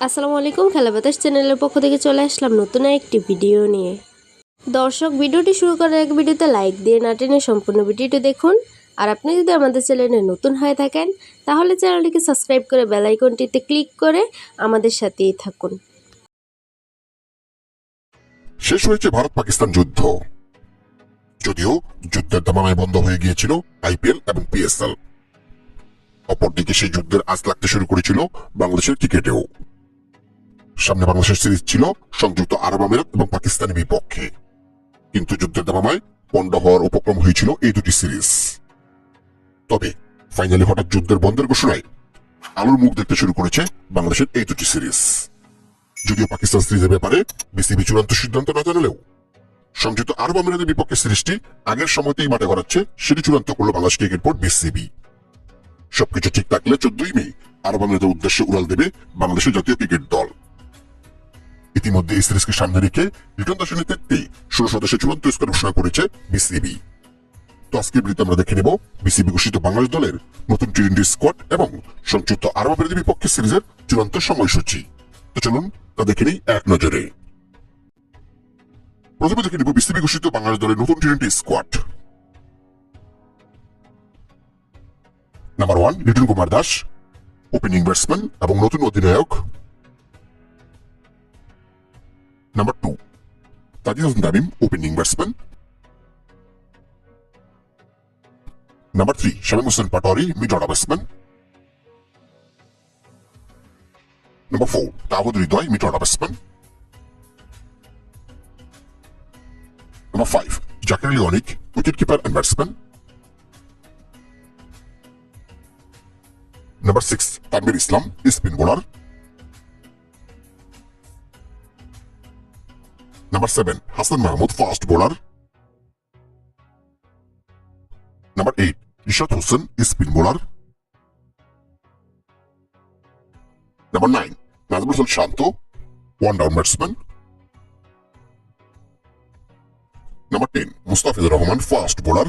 আসসালামু আলাইকুম, খেলা বাতাস চ্যানেলের পক্ষ থেকে চলে আসলাম নতুন একটি ভিডিও নিয়ে। দর্শক, ভিডিওটি শুরু করার আগে ভিডিওতে লাইক দিয়ে না টেনে সম্পূর্ণ ভিডিওটি দেখুন। আর আপনি যদি আমাদের চ্যানেলে নতুন হয়ে থাকেন তাহলে চ্যানেলটিকে সাবস্ক্রাইব করে বেল আইকনটিতে ক্লিক করে আমাদের সাথেই থাকুন। শেষ হয়েছে ভারত পাকিস্তান যুদ্ধ। যদিও যুদ্ধের দামামায় বন্ধ হয়ে গিয়েছিল আইপিএল এবং পিএসএল, অপরদিকে সেই যুদ্ধের আঁচ লাগতে শুরু করেছিল বাংলাদেশের ক্রিকেটেও। সামনে বাংলাদেশের সিরিজ ছিল সংযুক্ত আরব আমিরাত এবং পাকিস্তানের বিপক্ষে, কিন্তু যুদ্ধের দামামায় পণ্ড হওয়ার উপক্রম হয়েছিল এই দুটি সিরিজ। তবে ফাইনালি হঠাৎ যুদ্ধের বন্ধের ঘোষণায় আলোর মুখ দেখতে শুরু করেছে বাংলাদেশের এই দুটি সিরিজ। যদিও পাকিস্তান সিরিজের ব্যাপারে বিসিবি চূড়ান্ত সিদ্ধান্ত না জানালেও সংযুক্ত আরব আমিরাতের বিপক্ষে সিরিজটি আগের সময়তেই মাঠে গড়াচ্ছে সেটি চূড়ান্ত করল বাংলাদেশ ক্রিকেট বোর্ড বিসিবি। সবকিছু ঠিক থাকলে 14ই মে আরব আমিরাতের উদ্দেশ্যে উড়াল দেবে বাংলাদেশের জাতীয় ক্রিকেট দল। ইতিমধ্যে এই সিরিজকে সামনে রেখে রিটন দাসের নেতৃত্বে 16 সদস্যের চূড়ান্ত স্কোয়াড ঘোষণা করেছে বিসিবি। তো আজকের ভিডিওতে আমরা দেখে নেব বিসিবি ঘোষিত বাংলাদেশ দলের নতুন টি-20 স্কোয়াড এবং সংযুক্ত আরব আমিরাতের বিপক্ষে সিরিজের চূড়ান্ত সময়সূচি। তো চলুন তা দেখে নেই এক নজরে। প্রথমে দেখে নেব বিসিবি ঘোষিত বাংলাদেশ দলের নতুন টি-20 squad. Number 1 Liton Kumar Das, opening batsman এবং নতুন অধিনায়ক। Number 2 Tanzid Hasan Tamim, opening batsman. Number 3 Shamim Hossain Patwari, mid order batsman. Number 4 Towhid Hridoy, mid order batsman. Number 5 Jaker Ali Anik, wicket keeper and batsman. Number 6 Tanvir Islam, spin bowler. Number 7 Hasan Mahmud, fast bowler. Number 8 Ishat Hossain, spin bowler. Number 9 Najmul Hossain Shanto, one down batsman. Number 10 Mustafizur Rahman, fast bowler.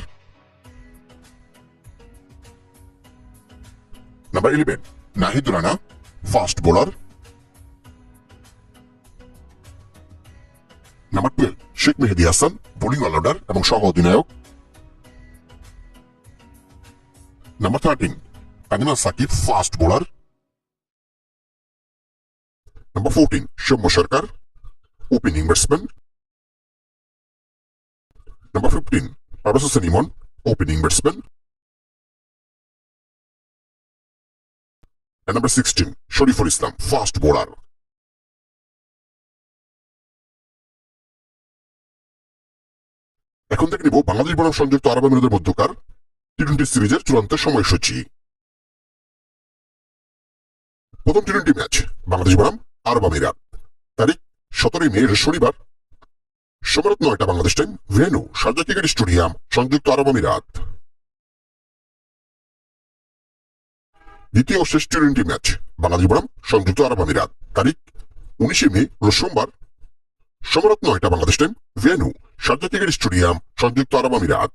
Number 11 Nahid Rana, fast bowler. Number 12 Sheikh Mehedi Hasan, bowling allrounder এবং সহ অধিনায়ক। Number 13 Tamim Sakib, fast bowler. Number 14 Soumya Sarkar, opening batsman. Number 15 Parvez Hossain Emon, opening batsman. Number 16 Shoriful Islam, fast bowler. এখন থেকে নিব বাংলাদেশ বনাম সংযুক্ত আরব আমিরাতের মধ্যকার টি-20 সিরিজের চূড়ান্ত সময়সূচি। প্রথম টি-20 ম্যাচ বাংলাদেশ বনাম আরব আমিরাত, তারিখ 17 মে শনিবার, সময় রাত 9টা Bangladesh time, venue Sharjah cricket stadium, সংযুক্ত আরব আমিরাত। দ্বিতীয় ও শেষ টি-20 ম্যাচ বাংলাদেশ বনাম সংযুক্ত আরব আমিরাত, তারিখ 19 মে সোমবার, সময় রাত 9টা Bangladesh time, venue Sharjah cricket stadium, সংযুক্ত আরব আমিরাত।